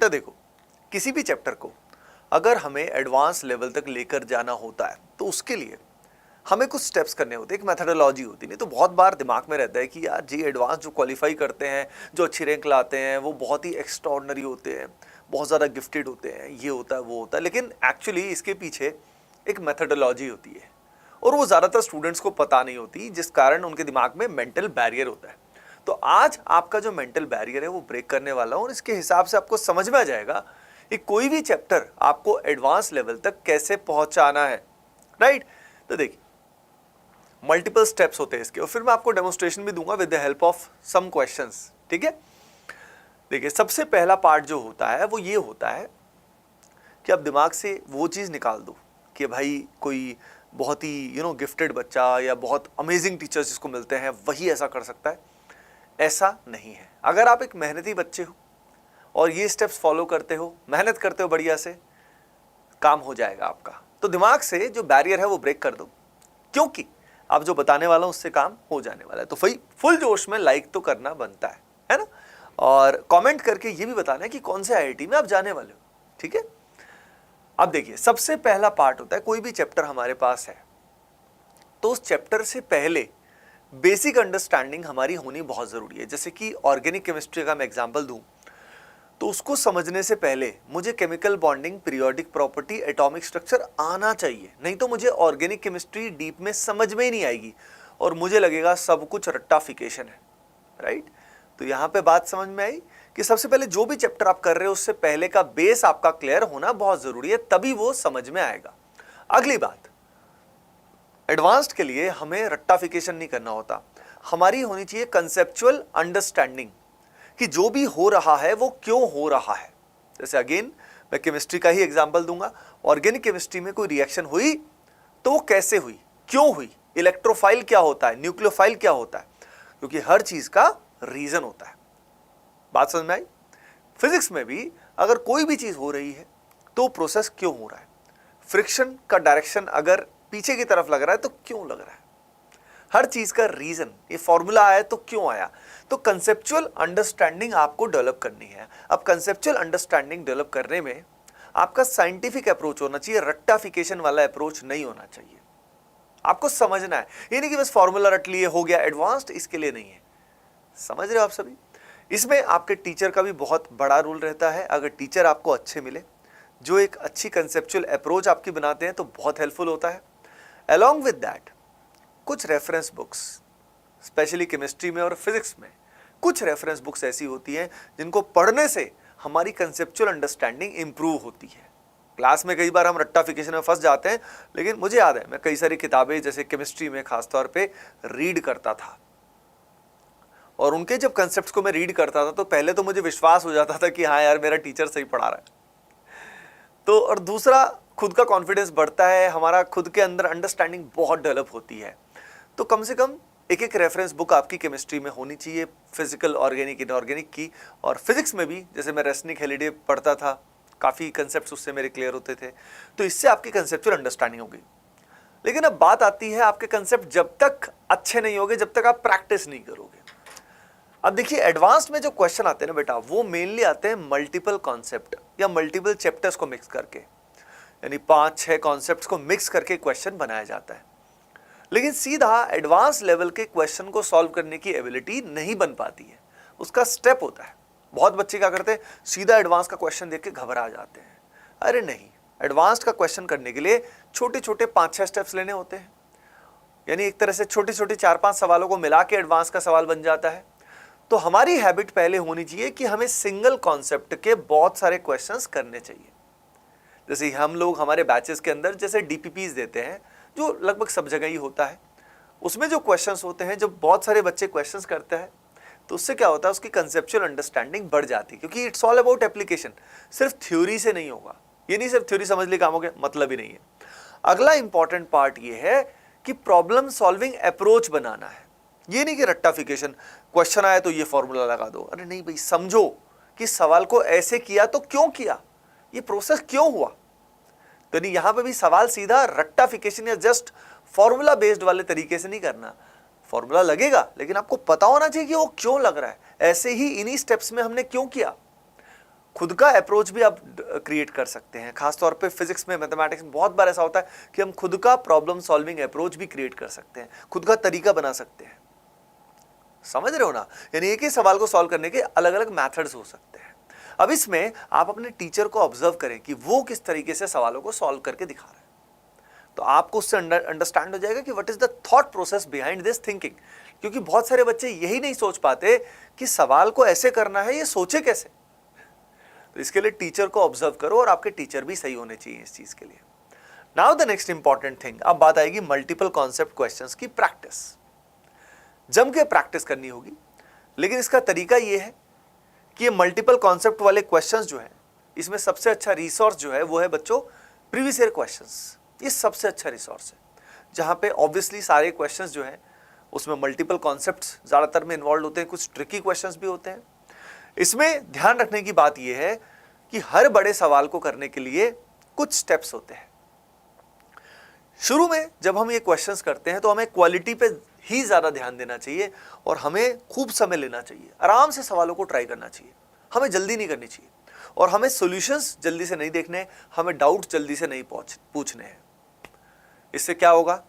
बेटा देखो, किसी भी चैप्टर को अगर हमें एडवांस लेवल तक लेकर जाना होता है तो उसके लिए हमें कुछ स्टेप्स करने होते हैं, एक मेथडोलॉजी होती है। नहीं तो बहुत बार दिमाग में रहता है कि यार जी एडवांस जो क्वालिफाई करते हैं, जो अच्छी रैंक लाते हैं, वो बहुत ही एक्स्ट्रॉर्डनरी होते हैं, बहुत ज़्यादा गिफ्टेड होते हैं, ये होता है वो होता है। लेकिन एक्चुअली इसके पीछे एक मेथडोलॉजी होती है और वो ज़्यादातर स्टूडेंट्स को पता नहीं होती, जिस कारण उनके दिमाग में मेंटल बैरियर होता है। तो आज आपका जो मेंटल बैरियर है वो ब्रेक करने वाला हूँ और इसके हिसाब से आपको समझ में आ जाएगा कि कोई भी चैप्टर आपको एडवांस लेवल तक कैसे पहुंचाना है, राइट। तो देखिए मल्टीपल स्टेप्स होते हैं इसके, और फिर मैं आपको डेमोन्स्ट्रेशन भी दूंगा with the help of some questions, ठीक है। देखिए सबसे पहला पार्ट जो होता है वो ये होता है कि आप दिमाग से वो चीज़ निकाल दो कि भाई कोई बहुत ही गिफ्टेड बच्चा या बहुत अमेजिंग टीचर्स जिसको मिलते हैं वही ऐसा कर सकता है। ऐसा नहीं है। अगर आप एक मेहनती बच्चे हो और ये स्टेप्स फॉलो करते हो, मेहनत करते हो, बढ़िया से काम हो जाएगा आपका। तो दिमाग से जो बैरियर है वो ब्रेक कर दो, क्योंकि अब जो बताने वाला हूं उससे काम हो जाने वाला है। तो फुल जोश में लाइक तो करना बनता है ना, और कमेंट करके ये भी बताना है कि कौन से आईआईटी में आप जाने वाले हो, ठीक है। अब देखिए सबसे पहला पार्ट होता है, कोई भी चैप्टर हमारे पास है तो उस चैप्टर से पहले बेसिक अंडरस्टैंडिंग हमारी होनी बहुत जरूरी है। जैसे कि ऑर्गेनिक केमिस्ट्री का मैं एग्जांपल दूं तो उसको समझने से पहले मुझे chemical bonding, periodic property, atomic structure आना चाहिए, नहीं तो मुझे ऑर्गेनिक केमिस्ट्री डीप में समझ में ही नहीं आएगी और मुझे लगेगा सब कुछ रट्टाफिकेशन है, राइट। तो यहाँ पे बात समझ में आई कि सबसे पहले जो भी चैप्टर आप कर रहे हो उससे पहले का बेस आपका क्लियर होना बहुत जरूरी है, तभी वो समझ में आएगा। अगली बात, एडवांस्ड के लिए हमें रट्टाफिकेशन नहीं करना होता, हमारी होनी चाहिए कंसेप्चुअल अंडरस्टैंडिंग कि जो भी हो रहा है वो क्यों हो रहा है। जैसे अगेन मैं केमिस्ट्री का ही एग्जांपल दूंगा, ऑर्गेनिक केमिस्ट्री में कोई रिएक्शन हुई तो वो कैसे हुई, क्यों हुई, इलेक्ट्रोफाइल क्या होता है, न्यूक्लियोफाइल क्या होता है, क्योंकि हर चीज का रीजन होता है। बात समझ में आई। फिजिक्स में भी अगर कोई भी चीज हो रही है तो प्रोसेस क्यों हो रहा है, फ्रिक्शन का डायरेक्शन अगर पीछे की तरफ लग रहा है तो क्यों लग रहा है, हर चीज का रीजन, ये फॉर्मूला आया तो क्यों आया। तो कंसेप्चुअल अंडरस्टैंडिंग आपको डेवलप करनी है। अब कंसेप्चुअल अंडरस्टैंडिंग डेवलप करने में आपका साइंटिफिक अप्रोच होना चाहिए, रट्टाफिकेशन वाला अप्रोच नहीं होना चाहिए। आपको समझना है, ये नहीं कि बस फॉर्मूला रट लिए हो गया। एडवांस्ड इसके लिए नहीं है, समझ रहे हो आप सभी। इसमें आपके टीचर का भी बहुत बड़ा रोल रहता है। अगर टीचर आपको अच्छे मिले जो एक अच्छी कंसेप्चुअल अप्रोच आपकी बनाते हैं तो बहुत हेल्पफुल होता है। अलॉन्ग विद दैट कुछ रेफरेंस बुक्स, स्पेशली केमिस्ट्री में और फिजिक्स में कुछ रेफरेंस बुक्स ऐसी होती हैं जिनको पढ़ने से हमारी कंसेप्चुअल अंडरस्टैंडिंग इंप्रूव होती है। क्लास में कई बार हम रट्टाफिकेशन में फंस जाते हैं, लेकिन मुझे याद है मैं कई सारी किताबें जैसे केमिस्ट्री में खासतौर पे रीड करता था, और उनके जब कंसेप्ट्स को मैं रीड करता था तो पहले तो मुझे विश्वास हो जाता था कि हाँ यार मेरा टीचर सही पढ़ा रहा है। तो और दूसरा, खुद का कॉन्फिडेंस बढ़ता है, हमारा खुद के अंदर अंडरस्टैंडिंग बहुत डेवलप होती है। तो कम से कम एक एक रेफरेंस बुक आपकी केमिस्ट्री में होनी चाहिए, फिजिकल, ऑर्गेनिक, इनऑर्गेनिक की। और फिजिक्स में भी जैसे मैं रेसनिक हेलिडे पढ़ता था, काफ़ी कंसेप्ट्स उससे मेरे क्लियर होते थे, तो इससे आपकी कंसेप्चुअल अंडरस्टैंडिंग होगी। लेकिन अब बात आती है आपके कंसेप्ट जब तक अच्छे नहीं होंगे जब तक आप प्रैक्टिस नहीं करोगे। अब देखिए एडवांस में जो क्वेश्चन आते हैं ना बेटा, वो मेनली आते हैं मल्टीपल कॉन्सेप्ट या मल्टीपल चैप्टर्स को मिक्स करके, यानी 5-6 कॉन्सेप्ट्स को मिक्स करके क्वेश्चन बनाया जाता है। लेकिन सीधा एडवांस लेवल के क्वेश्चन को सॉल्व करने की एबिलिटी नहीं बन पाती है, उसका स्टेप होता है। बहुत बच्चे क्या करते हैं, सीधा एडवांस का क्वेश्चन देख के घबरा जाते हैं। अरे नहीं, एडवांस्ड का क्वेश्चन करने के लिए छोटे छोटे 5-6 स्टेप्स लेने होते हैं, यानी एक तरह से छोटे छोटे 4-5 सवालों को मिला के एडवांस का सवाल बन जाता है। तो हमारी हैबिट पहले होनी चाहिए कि हमें सिंगल कॉन्सेप्ट के बहुत सारे क्वेश्चंस करने चाहिए। जैसे हम लोग हमारे बैचेस के अंदर जैसे डीपीपीज देते हैं, जो लगभग सब जगह ही होता है, उसमें जो क्वेश्चंस होते हैं, जब बहुत सारे बच्चे क्वेश्चंस करते हैं तो उससे क्या होता है, उसकी कंसेप्चुअल अंडरस्टैंडिंग बढ़ जाती है, क्योंकि इट्स ऑल अबाउट एप्लीकेशन। सिर्फ थ्योरी से नहीं होगा, ये नहीं सिर्फ थ्योरी समझ ली काम हो गया, मतलब ही नहीं है। अगला इंपॉर्टेंट पार्ट ये है कि प्रॉब्लम सॉल्विंग अप्रोच बनाना है। ये नहीं कि रट्टाफिकेशन, क्वेश्चन आया तो ये फॉर्मूला लगा दो। अरे नहीं भाई, समझो कि सवाल को ऐसे किया तो क्यों किया, ये प्रोसेस क्यों हुआ। तो नहीं, यहां पे भी सवाल सीधा रट्टाफिकेशन या जस्ट फॉर्मूला बेस्ड वाले तरीके से नहीं करना। फॉर्मूला लगेगा लेकिन आपको पता होना चाहिए कि वो क्यों लग रहा है, ऐसे ही इन्हीं स्टेप्स में हमने क्यों किया। खुद का अप्रोच भी आप क्रिएट कर सकते हैं। खासतौर पे फिजिक्स में, मैथमेटिक्स में बहुत बार ऐसा होता है कि हम खुद का प्रॉब्लम सॉल्विंग अप्रोच भी क्रिएट कर सकते हैं, खुद का तरीका बना सकते हैं। समझ रहे हो ना? यानी एक ही सवाल को सॉल्व करने के अलग अलग मेथड्स हो सकते हैं। अब इसमें आप अपने टीचर को ऑब्जर्व करें कि वो किस तरीके से सवालों को सॉल्व करके दिखा रहे हैं, तो आपको उससे अंडरस्टैंड हो जाएगा कि what is the thought process behind this thinking. क्योंकि बहुत सारे बच्चे यही नहीं सोच पाते कि सवाल को ऐसे करना है, ये सोचे कैसे। तो इसके लिए टीचर को ऑब्जर्व करो, और आपके टीचर भी सही होने चाहिए इस चीज के लिए। Now the next important thing, अब बात आएगी मल्टीपल कॉन्सेप्ट क्वेश्चंस की प्रैक्टिस। जम के प्रैक्टिस करनी होगी, लेकिन इसका तरीका यह है कि ये मल्टीपल कॉन्सेप्ट वाले क्वेश्चंस जो है, इसमें सबसे अच्छा रिसोर्स जो है वो है बच्चों प्रीवियस ईयर क्वेश्चंस। ये सबसे अच्छा रिसोर्स है, जहां पे ऑब्वियसली सारे क्वेश्चंस जो है उसमें मल्टीपल कॉन्सेप्ट्स ज्यादातर में इन्वॉल्व होते हैं, कुछ ट्रिकी क्वेश्चंस भी होते हैं। इसमें ध्यान रखने की बात यह है कि हर बड़े सवाल को करने के लिए कुछ स्टेप्स होते हैं। शुरू में जब हम ये क्वेश्चंस करते हैं तो हमें क्वालिटी पे ही ज्यादा ध्यान देना चाहिए, और हमें खूब समय लेना चाहिए, आराम से सवालों को ट्राई करना चाहिए, हमें जल्दी नहीं करनी चाहिए, और हमें सॉल्यूशंस जल्दी से नहीं देखने, हमें डाउट जल्दी से नहीं पूछने हैं। इससे क्या होगा?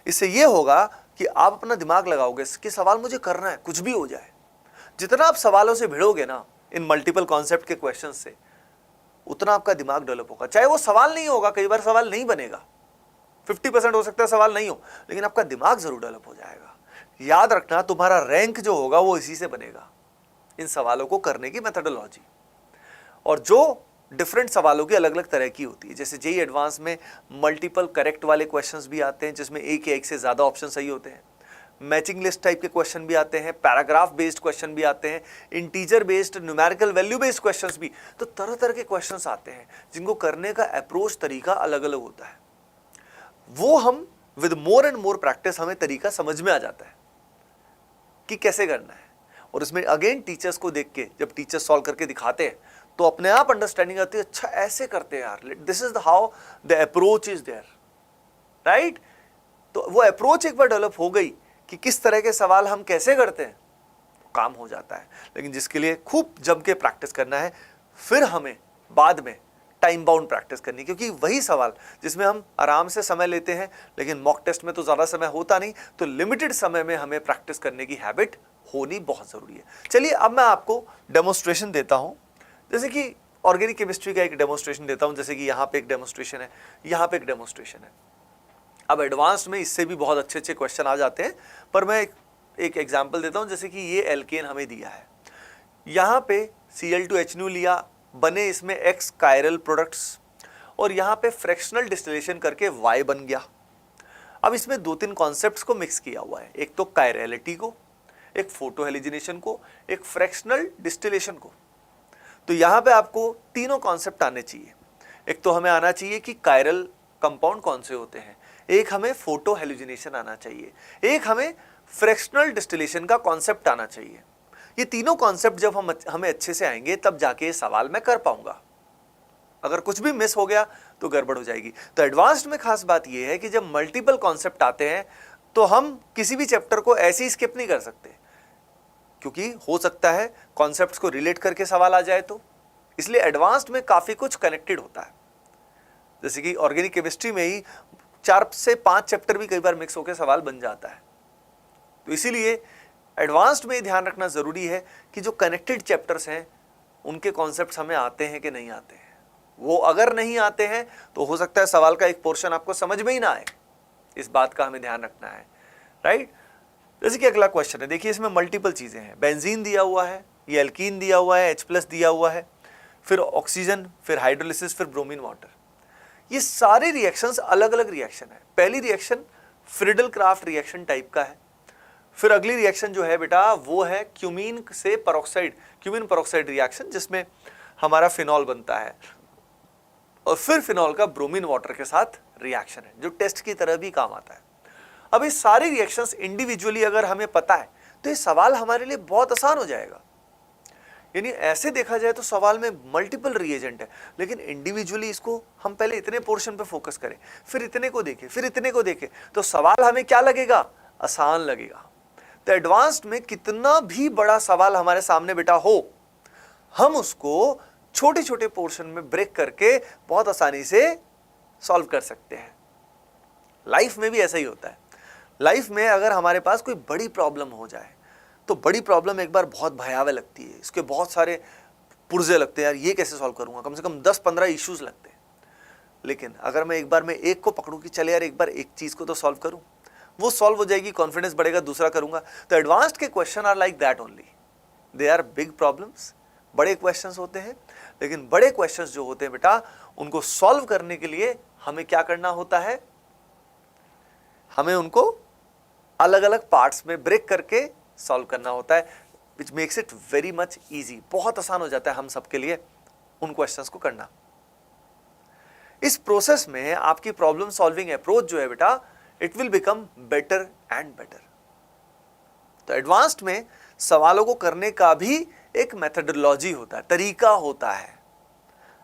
इससे यह होगा कि आप अपना दिमाग लगाओगे कि सवाल मुझे करना है, कुछ भी हो जाए। जितना आप सवालों से भिड़ोगे ना इन मल्टीपल कॉन्सेप्ट के क्वेश्चन से, उतना आपका दिमाग डेवलप होगा। चाहे वो सवाल नहीं होगा, कई बार सवाल नहीं बनेगा, 50% हो सकता है सवाल नहीं हो, लेकिन आपका दिमाग जरूर डेवलप हो जाएगा। याद रखना, तुम्हारा रैंक जो होगा वो इसी से बनेगा, इन सवालों को करने की मेथोडोलॉजी। और जो डिफरेंट सवालों की अलग अलग तरह की होती है, जैसे जेईई एडवांस में मल्टीपल करेक्ट वाले क्वेश्चंस भी आते हैं, जिसमें एक या एक से ज्यादा ऑप्शन सही होते हैं। मैचिंग लिस्ट टाइप के क्वेश्चन भी आते हैं, पैराग्राफ बेस्ड क्वेश्चन भी आते हैं, integer based, numerical value based questions भी। तो तरह तरह के क्वेश्चंस आते हैं, जिनको करने का अप्रोच तरीका अलग अलग होता है। वो हम with more and more practice हमें तरीका समझ में आ जाता है कि कैसे करना है। और इसमें अगेन टीचर्स को देख के, जब टीचर्स सॉल्व करके दिखाते हैं तो अपने आप अंडरस्टैंडिंग आती है, अच्छा ऐसे करते हैं यार, this is how the approach is there, right. तो वो अप्रोच एक बार डेवलप हो गई कि किस तरह के सवाल हम कैसे करते हैं, तो काम हो जाता है। लेकिन जिसके लिए खूब जम के प्रैक्टिस करना है, फिर हमें बाद में टाइम बाउंड प्रैक्टिस करनी, क्योंकि वही सवाल जिसमें हम आराम से समय लेते हैं, लेकिन मॉक टेस्ट में तो ज़्यादा समय होता नहीं, तो लिमिटेड समय में हमें प्रैक्टिस करने की हैबिट होनी बहुत ज़रूरी है। चलिए अब मैं आपको डेमोन्स्ट्रेशन देता हूँ, जैसे कि ऑर्गेनिक केमिस्ट्री का एक डेमोन्स्ट्रेशन देता हूँ। जैसे कि यहाँ पे एक डेमोन्स्ट्रेशन है, यहाँ पे एक डेमोन्स्ट्रेशन है। अब एडवांस में इससे भी बहुत अच्छे अच्छे क्वेश्चन आ जाते हैं, पर मैं एक एग्जांपल देता हूं। जैसे कि ये एल्केन हमें दिया है, यहाँ पे Cl2H लिया, बने इसमें X कायरल प्रोडक्ट्स, और यहाँ पे फ्रैक्शनल डिस्टिलेशन करके Y बन गया। अब इसमें दो तीन कॉन्सेप्ट्स को मिक्स किया हुआ है, एक तो कायरलिटी को, एक फोटो हेलिजिनेशन को, एक फ्रैक्शनल डिस्टिलेशन को। तो यहाँ पे आपको तीनों कॉन्सेप्ट आने चाहिए। एक तो हमें आना चाहिए कि कायरल कंपाउंड कौन से होते हैं, एक हमें फोटो हेलुजिनेशन आना चाहिए, एक हमें फ्रैक्शनल डिस्टिलेशन का कॉन्सेप्ट आना चाहिए। ये तीनों कॉन्सेप्ट जब हमें अच्छे से आएंगे, तब जाके सवाल मैं कर पाऊंगा। अगर कुछ भी मिस हो गया तो गड़बड़ हो जाएगी। तो एडवांस्ड में खास बात यह है कि जब मल्टीपल कॉन्सेप्ट आते हैं तो हम किसी भी चैप्टर को ऐसे ही स्किप नहीं कर सकते, क्योंकि हो सकता है कॉन्सेप्ट्स को रिलेट करके सवाल आ जाए। तो इसलिए एडवांस्ड में काफी कुछ कनेक्टेड होता है। जैसे कि ऑर्गेनिक केमिस्ट्री में ही 4 से 5 चैप्टर भी कई बार मिक्स होकर सवाल बन जाता है। तो इसीलिए एडवांस्ड में ध्यान रखना जरूरी है कि जो कनेक्टेड चैप्टर्स हैं उनके कॉन्सेप्ट्स हमें आते हैं कि नहीं आते हैं। वो अगर नहीं आते हैं तो हो सकता है सवाल का एक पोर्शन आपको समझ में ही ना आए। इस बात का हमें ध्यान रखना है, राइट। जैसे कि अगला क्वेश्चन है, देखिए इसमें मल्टीपल चीजें हैं। बेंजीन दिया हुआ है, ये एल्कीन दिया हुआ है, H+ दिया हुआ है, फिर ऑक्सीजन, फिर हाइड्रोलिसिस, फिर ब्रोमीन वाटर। ये सारे रिएक्शंस अलग अलग रिएक्शन है। पहली reaction Friedel Crafts reaction type का है। फिर अगली रिएक्शन जो है बेटा वो है क्यूमीन से पेरोक्साइड, क्यूमीन पेरोक्साइड रिएक्शन, जिसमें हमारा फिनॉल बनता है। और फिर फिनॉल का ब्रोमीन वाटर के साथ रिएक्शन है, जो टेस्ट की तरह भी काम आता है। अब ये सारे रिएक्शंस इंडिविजुअली अगर हमें पता है तो ये सवाल हमारे लिए बहुत आसान हो जाएगा। यानी ऐसे देखा जाए तो सवाल में मल्टीपल रिएजेंट है, लेकिन इंडिविजुअली इसको हम पहले इतने पोर्शन पे फोकस करें, फिर इतने को देखें, फिर इतने को देखें, तो सवाल हमें क्या लगेगा, आसान लगेगा। तो एडवांस्ड में कितना भी बड़ा सवाल हमारे सामने बेटा हो, हम उसको छोटे छोटे पोर्शन में ब्रेक करके बहुत आसानी से सॉल्व कर सकते हैं। लाइफ में भी ऐसा ही होता है। लाइफ में अगर हमारे पास कोई बड़ी प्रॉब्लम हो जाए तो बड़ी प्रॉब्लम एक बार बहुत भयावह लगती है, इसके बहुत सारे पुर्जे लगते हैं, यार ये कैसे सॉल्व करूंगा, कम से कम 10-15 इश्यूज लगते हैं। लेकिन अगर मैं एक बार में एक को पकड़ूं कि चले यार एक बार एक चीज को तो सॉल्व करूं, वो सॉल्व हो जाएगी, कॉन्फिडेंस बढ़ेगा, दूसरा करूंगा। तो एडवांस्ड के question are like that only, they are big problems, बड़े क्वेश्चंस होते हैं। लेकिन बड़े क्वेश्चंस जो होते हैं बेटा, उनको सॉल्व करने के लिए हमें क्या करना होता है, हमें उनको अलग अलग पार्ट्स में ब्रेक करके सॉल्व करना होता है, which makes it very much easy. बहुत आसान हो जाता है हम सबके लिए उन क्वेश्चंस को करना। इस प्रोसेस में आपकी प्रॉब्लम सॉल्विंग अप्रोच जो है बेटा, it will become better and better. तो एडवांस्ड में सवालों को करने का भी एक मेथडोलॉजी होता है, तरीका होता है।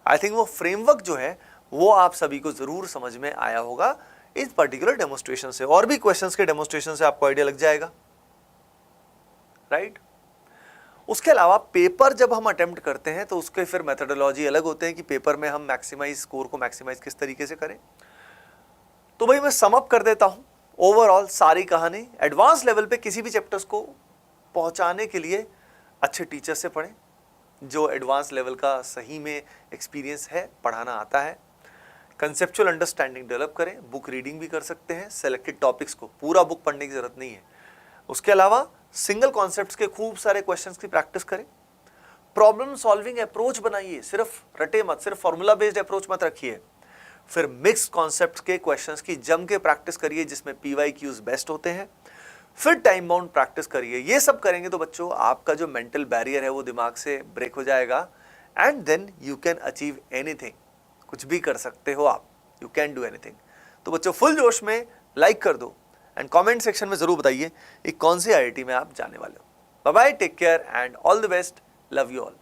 आई थिंक वो फ्रेमवर्क जो है वो आप सभी को जरूर समझ में आया होगा इस पर्टिकुलर डेमोन्स्ट्रेशन से। और भी क्वेश्चंस के डेमोन्स्ट्रेशन से आपको आइडिया लग जाएगा, राइट? उसके अलावा पेपर जब हम अटेम्प्ट करते हैं तो उसके फिर मेथडोलॉजी अलग होते हैं कि पेपर में हम मैक्सिमाइज स्कोर को मैक्सिमाइज किस तरीके से करें। तो भाई मैं सम अप कर देता हूं ओवरऑल सारी कहानी। एडवांस लेवल पे किसी भी चैप्टर्स को पहुंचाने के लिए अच्छे टीचर से पढ़ें, जो एडवांस लेवल का सही में एक्सपीरियंस है, पढ़ाना आता है। कंसेप्चुअल अंडरस्टैंडिंग डेवलप करें, बुक रीडिंग भी कर सकते हैं, सेलेक्टेड टॉपिक्स को, पूरा बुक पढ़ने की जरूरत नहीं है। उसके अलावा सिंगल कॉन्सेप्ट्स के खूब सारे क्वेश्चंस की प्रैक्टिस करें। प्रॉब्लम सॉल्विंग अप्रोच बनाइए, सिर्फ रटे मत, सिर्फ फॉर्मूला बेस्ड अप्रोच मत रखिए। फिर मिक्स कॉन्सेप्ट्स के क्वेश्चंस की जम के प्रैक्टिस करिए, जिसमें PYQs बेस्ट होते हैं। फिर टाइम बाउंड प्रैक्टिस करिए। ये सब करेंगे तो बच्चों आपका जो मेंटल बैरियर है वो दिमाग से ब्रेक हो जाएगा, and then you can achieve anything. कुछ भी कर सकते हो आप, यू कैन डू एनीथिंग। तो बच्चों फुल जोश में लाइक कर दो एंड कमेंट सेक्शन में जरूर बताइए कि कौन सी IIT में आप जाने वाले हो। Bye bye, take care and all the best, love you all.